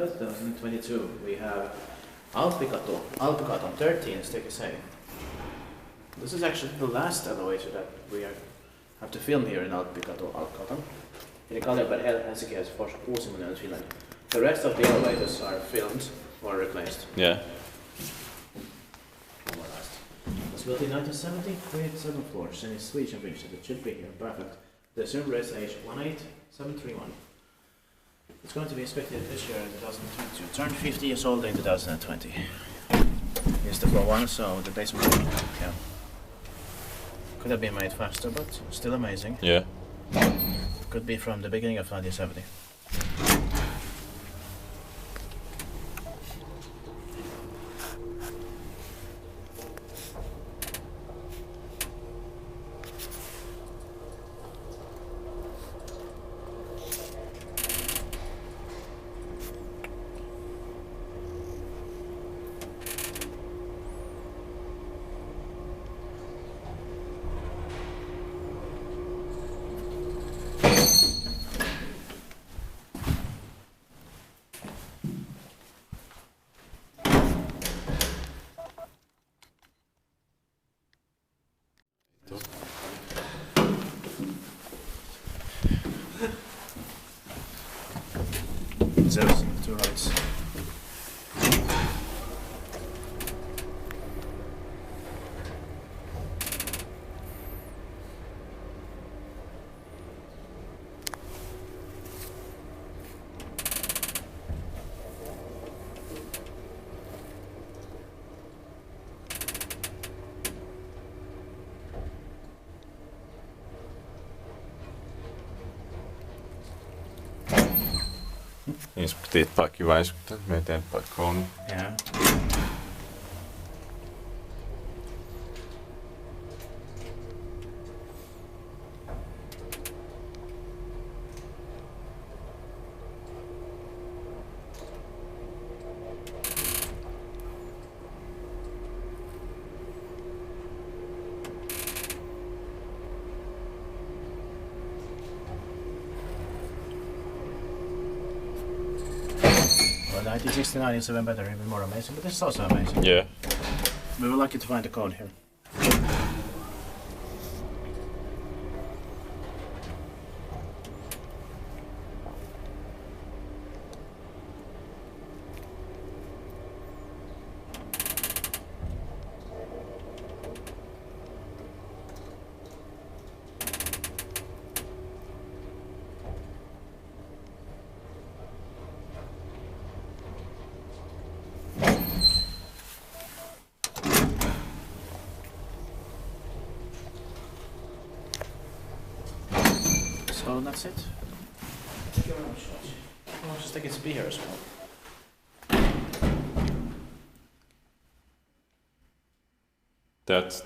November 2022, we have Alppikatu 13, stick say. This is actually the last elevator that we have to film here in Alppikatu. Eli Kallioperä, Helsinki ja Uusimaa in Finland. The rest of the elevators are filmed or replaced. Yeah. It was built in 1970, created 7 floors, and it's Swedish and Finnish, so it should be here. Perfect. The service age 18731. It's going to be inspected this year in 2022. Turned 50 years old in 2020. Here's the floor 1, so the basement. Yeah. Could have been made faster, but still amazing. Yeah. Could be from the beginning of 1970. There's 2 lights. Inspekteet bare gevejskutten med den på Kone. Yeah. Well, 1969 is even better, even more amazing, but this is also amazing. Yeah. We were lucky to find the code here. So that's it. Thank you very much. Well, just take it to be here as well. That's